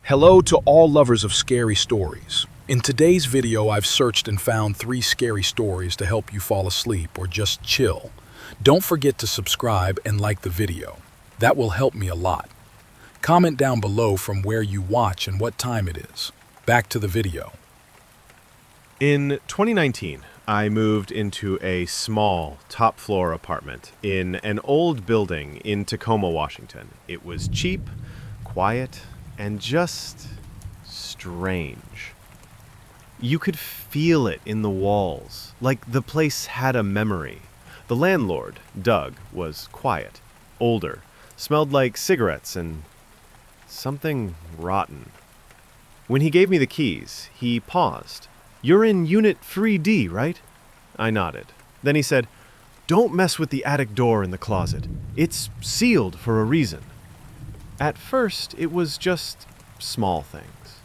Hello to all lovers of scary stories. In today's video, I've searched and found 3 scary stories to help you fall asleep or just chill. Don't forget to subscribe and like the video. That will help me a lot. Comment down below from where you watch and what time it is. Back to the video. In 2019, I moved into a small top-floor apartment in an old building in Tacoma, Washington. It was cheap, quiet, and just strange. You could feel it in the walls, like the place had a memory. The landlord, Doug, was quiet, older, smelled like cigarettes and something rotten. When he gave me the keys, he paused. "You're in Unit 3D, right?" I nodded. Then he said, "Don't mess with the attic door in the closet. It's sealed for a reason." At first, it was just small things.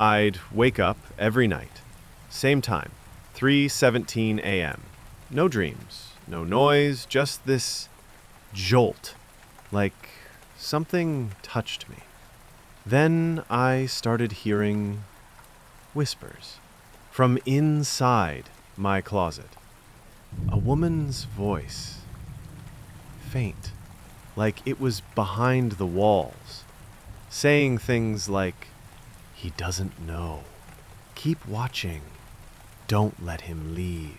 I'd wake up every night. Same time, 3:17 a.m. No dreams, no noise, just this jolt, like something touched me. Then I started hearing whispers from inside my closet. A woman's voice, faint, like it was behind the walls, saying things like, "He doesn't know. Keep watching. Don't let him leave."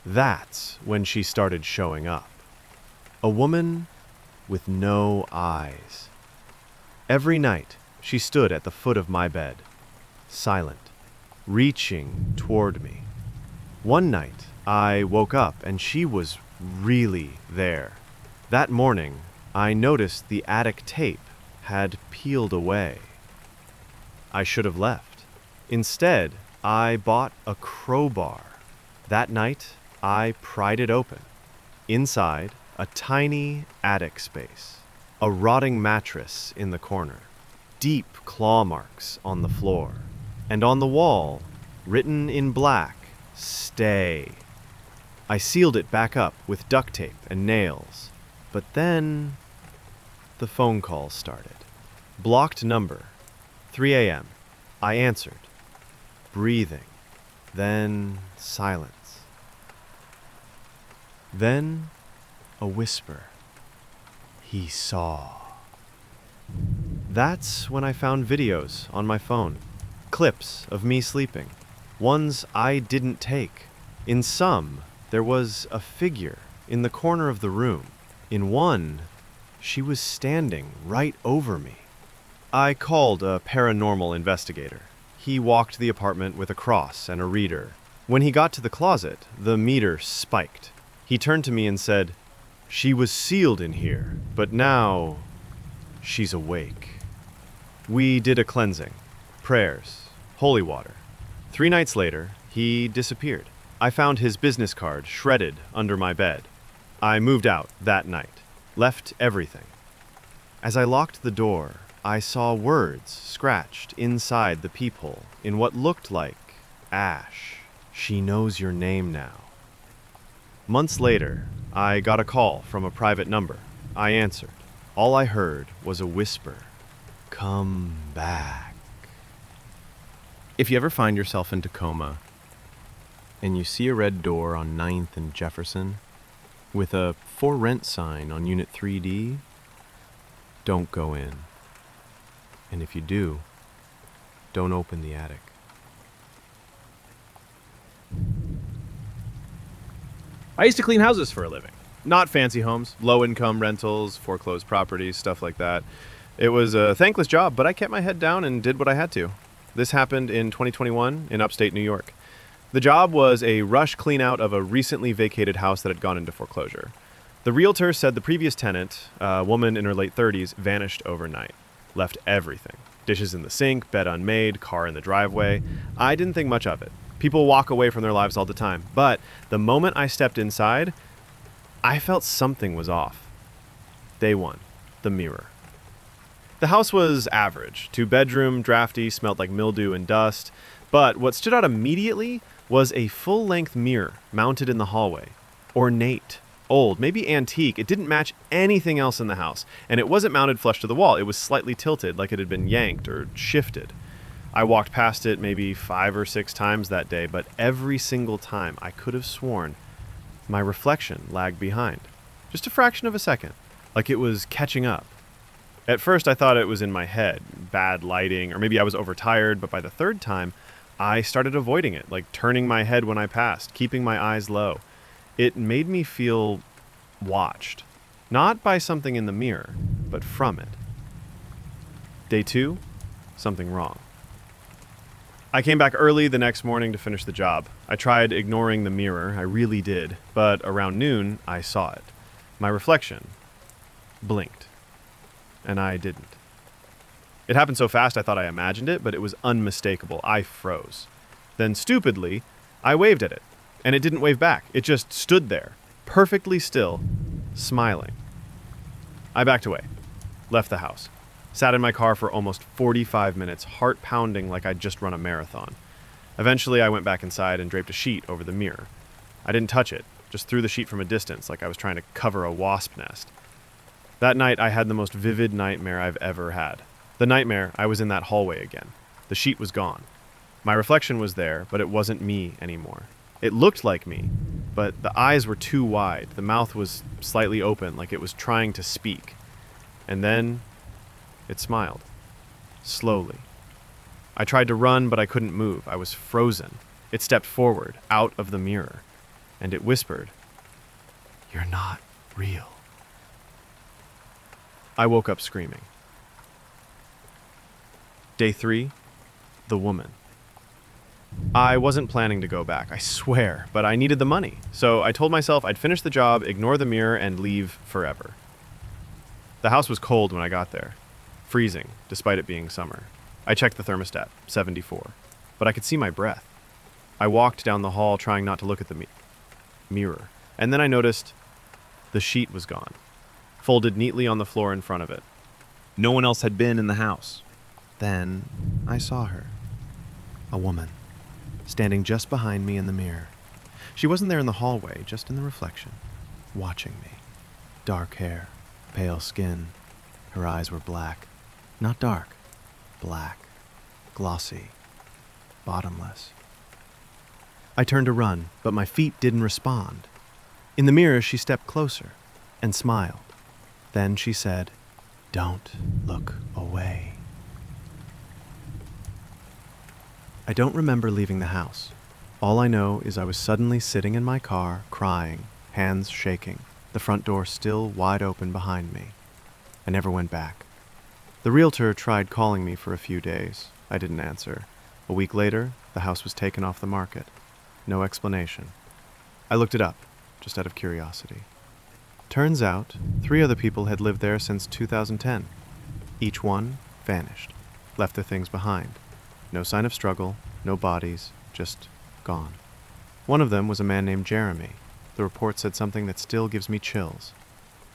That's when she started showing up. A woman with no eyes. Every night, she stood at the foot of my bed, silent, reaching toward me. One night, I woke up and she was really there. That morning, I noticed the attic tape had peeled away. I should have left. Instead, I bought a crowbar. That night, I pried it open. Inside, a tiny attic space. A rotting mattress in the corner. Deep claw marks on the floor. And on the wall, written in black, "Stay." I sealed it back up with duct tape and nails. But then, the phone call started. Blocked number, 3 a.m. I answered, breathing, then silence. Then, a whisper. "He saw." That's when I found videos on my phone. Clips of me sleeping. Ones I didn't take. In some, there was a figure in the corner of the room. In one, she was standing right over me. I called a paranormal investigator. He walked the apartment with a cross and a reader. When he got to the closet, the meter spiked. He turned to me and said, "She was sealed in here, but now she's awake." We did a cleansing, prayers, holy water. 3 nights later, he disappeared. I found his business card shredded under my bed. I moved out that night, left everything. As I locked the door, I saw words scratched inside the peephole in what looked like ash. "She knows your name now." Months later, I got a call from a private number. I answered. All I heard was a whisper, "Come back." If you ever find yourself in Tacoma and you see a red door on 9th and Jefferson with a "For Rent" sign on Unit 3D, don't go in. And if you do, don't open the attic. I used to clean houses for a living. Not fancy homes, low-income rentals, foreclosed properties, stuff like that. It was a thankless job, but I kept my head down and did what I had to. This happened in 2021 in upstate New York. The job was a rush clean-out of a recently vacated house that had gone into foreclosure. The realtor said the previous tenant, a woman in her late 30s, vanished overnight. Left everything. Dishes in the sink, bed unmade, car in the driveway. I didn't think much of it. People walk away from their lives all the time. But the moment I stepped inside, I felt something was off. Day 1, the mirror. The house was average. 2-bedroom, drafty, smelled like mildew and dust. But what stood out immediately was a full-length mirror mounted in the hallway. Ornate, old, maybe antique. It didn't match anything else in the house, and it wasn't mounted flush to the wall. It was slightly tilted, like it had been yanked or shifted. I walked past it maybe 5 or 6 times that day, but every single time I could have sworn my reflection lagged behind. Just a fraction of a second, like it was catching up. At first I thought it was in my head, bad lighting, or maybe I was overtired, but by the third time, I started avoiding it, like turning my head when I passed, keeping my eyes low. It made me feel watched, not by something in the mirror, but from it. Day 2, something wrong. I came back early the next morning to finish the job. I tried ignoring the mirror, I really did, but around noon, I saw it. My reflection blinked, and I didn't. It happened so fast I thought I imagined it, but it was unmistakable. I froze. Then stupidly, I waved at it, and it didn't wave back. It just stood there, perfectly still, smiling. I backed away, left the house, sat in my car for almost 45 minutes, heart pounding like I'd just run a marathon. Eventually, I went back inside and draped a sheet over the mirror. I didn't touch it, just threw the sheet from a distance like I was trying to cover a wasp nest. That night, I had the most vivid nightmare I've ever had. The nightmare, I was in that hallway again. The sheet was gone. My reflection was there, but it wasn't me anymore. It looked like me, but the eyes were too wide. The mouth was slightly open, like it was trying to speak. And then it smiled. Slowly. I tried to run, but I couldn't move. I was frozen. It stepped forward, out of the mirror, and it whispered, "You're not real." I woke up screaming. Day 3, the woman. I wasn't planning to go back, I swear, but I needed the money. So I told myself I'd finish the job, ignore the mirror, and leave forever. The house was cold when I got there, freezing, despite it being summer. I checked the thermostat, 74, but I could see my breath. I walked down the hall trying not to look at the mirror, and then I noticed the sheet was gone, folded neatly on the floor in front of it. No one else had been in the house. Then I saw her, a woman, standing just behind me in the mirror. She wasn't there in the hallway, just in the reflection, watching me. Dark hair, pale skin. Her eyes were black. Not dark, black, glossy, bottomless. I turned to run, but my feet didn't respond. In the mirror, she stepped closer and smiled. Then she said, "Don't look away." I don't remember leaving the house. All I know is I was suddenly sitting in my car, crying, hands shaking, the front door still wide open behind me. I never went back. The realtor tried calling me for a few days. I didn't answer. A week later, the house was taken off the market. No explanation. I looked it up, just out of curiosity. Turns out, 3 other people had lived there since 2010. Each one vanished, left their things behind. No sign of struggle, no bodies, just gone. One of them was a man named Jeremy. The report said something that still gives me chills.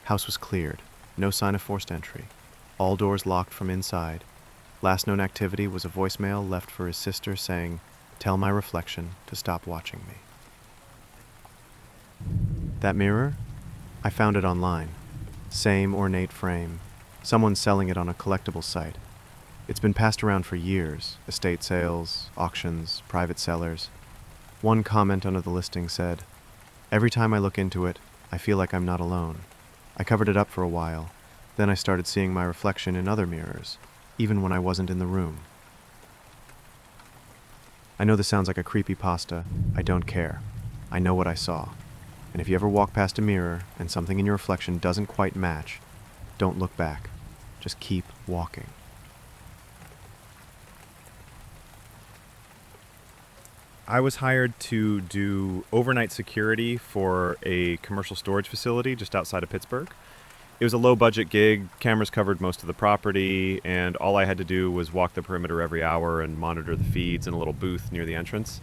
House was cleared, no sign of forced entry. All doors locked from inside. Last known activity was a voicemail left for his sister saying, "Tell my reflection to stop watching me." That mirror? I found it online. Same ornate frame. Someone selling it on a collectible site. It's been passed around for years. Estate sales, auctions, private sellers. One comment under the listing said, "Every time I look into it, I feel like I'm not alone." I covered it up for a while. Then I started seeing my reflection in other mirrors, even when I wasn't in the room. I know this sounds like a creepypasta. I don't care. I know what I saw. And if you ever walk past a mirror and something in your reflection doesn't quite match, don't look back. Just keep walking. I was hired to do overnight security for a commercial storage facility just outside of Pittsburgh. It was a low-budget gig, cameras covered most of the property, and all I had to do was walk the perimeter every hour and monitor the feeds in a little booth near the entrance.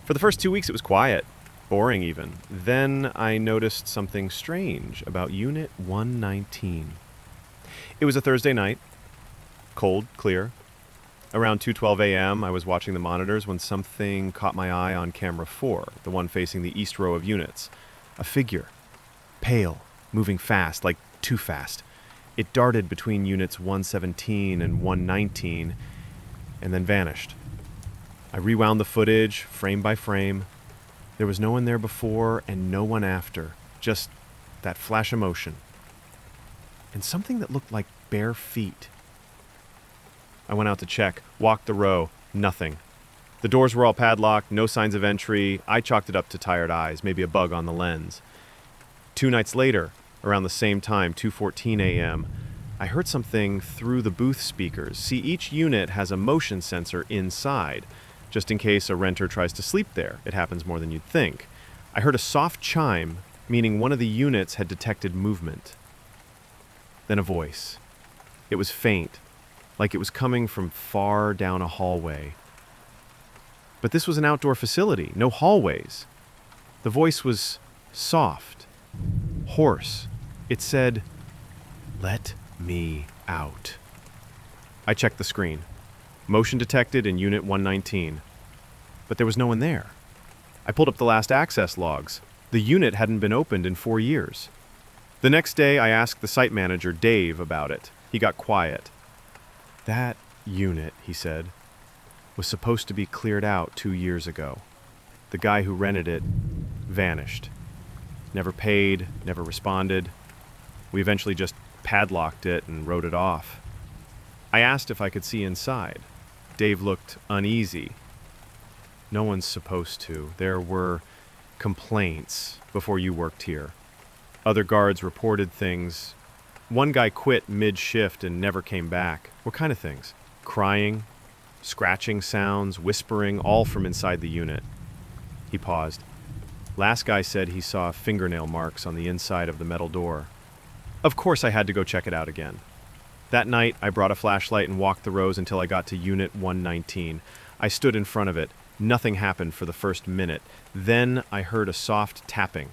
For the first 2 weeks, it was quiet, boring even. Then I noticed something strange about Unit 119. It was a Thursday night, cold, clear. Around 2:12 a.m., I was watching the monitors when something caught my eye on camera 4, the one facing the east row of units. A figure. pale, moving fast, like too fast. It darted between units 117 and 119, and then vanished. I rewound the footage, frame by frame. There was no one there before and no one after, just that flash of motion. And something that looked like bare feet. I went out to check, walked the row, nothing. The doors were all padlocked, no signs of entry. I chalked it up to tired eyes, maybe a bug on the lens. 2 nights later, around the same time, 2:14 a.m., I heard something through the booth speakers. See, each unit has a motion sensor inside, just in case a renter tries to sleep there. It happens more than you'd think. I heard a soft chime, meaning one of the units had detected movement. Then a voice. It was faint, like it was coming from far down a hallway. But this was an outdoor facility, no hallways. The voice was soft, hoarse. It said, "Let me out." I checked the screen. Motion detected in Unit 119. But there was no one there. I pulled up the last access logs. The unit hadn't been opened in 4 years. The next day, I asked the site manager, Dave, about it. He got quiet. "That unit," he said, "was supposed to be cleared out 2 years ago. The guy who rented it vanished. Never paid, never responded. We eventually just padlocked it and wrote it off." I asked if I could see inside. Dave looked uneasy. "No one's supposed to. There were complaints before you worked here. Other guards reported things. One guy quit mid-shift and never came back." "What kind of things?" "Crying, scratching sounds, whispering, all from inside the unit." He paused. "Last guy said he saw fingernail marks on the inside of the metal door." Of course I had to go check it out again. That night, I brought a flashlight and walked the rows until I got to Unit 119. I stood in front of it. Nothing happened for the first minute. Then I heard a soft tapping.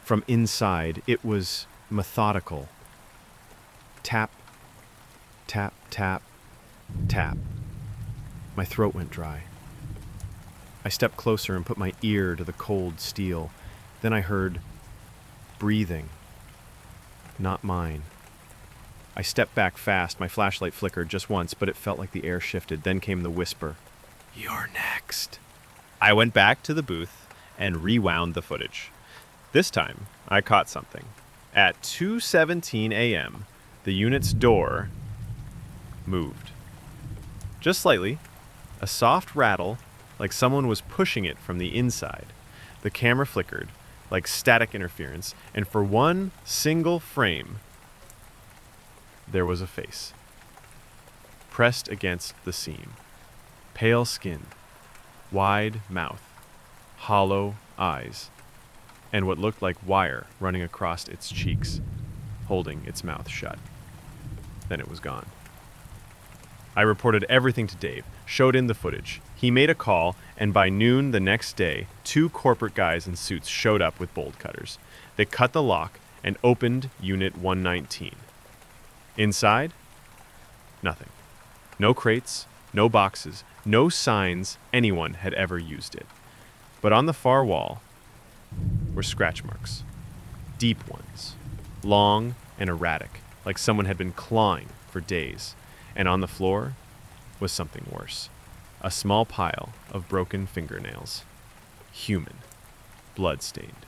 From inside, it was methodical. Tap, tap, tap, tap. My throat went dry. I stepped closer and put my ear to the cold steel. Then I heard breathing. Not mine. I stepped back fast. My flashlight flickered just once, but it felt like the air shifted. Then came the whisper. "You're next." I went back to the booth and rewound the footage. This time, I caught something. At 2:17 a.m., the unit's door moved. Just slightly, a soft rattle, like someone was pushing it from the inside. The camera flickered, like static interference, and for one single frame, there was a face. Pressed against the seam. Pale skin, wide mouth, hollow eyes, and what looked like wire running across its cheeks, holding its mouth shut. Then it was gone. I reported everything to Dave, showed him the footage. He made a call, and by noon the next day, 2 corporate guys in suits showed up with bolt cutters. They cut the lock and opened Unit 119. Inside, nothing. No crates, no boxes, no signs anyone had ever used it. But on the far wall were scratch marks. Deep ones, long and erratic, like someone had been clawing for days. And on the floor was something worse. A small pile of broken fingernails. Human. Blood-stained.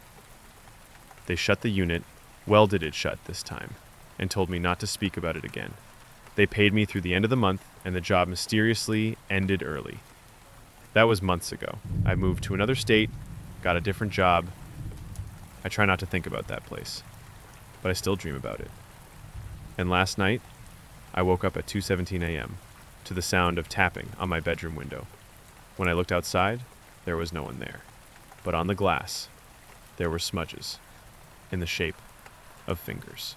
They shut the unit, welded it shut this time, and told me not to speak about it again. They paid me through the end of the month, and the job mysteriously ended early. That was months ago. I moved to another state, got a different job. I try not to think about that place, but I still dream about it. And last night, I woke up at 2:17 a.m. to the sound of tapping on my bedroom window. When I looked outside, there was no one there. But on the glass, there were smudges in the shape of fingers.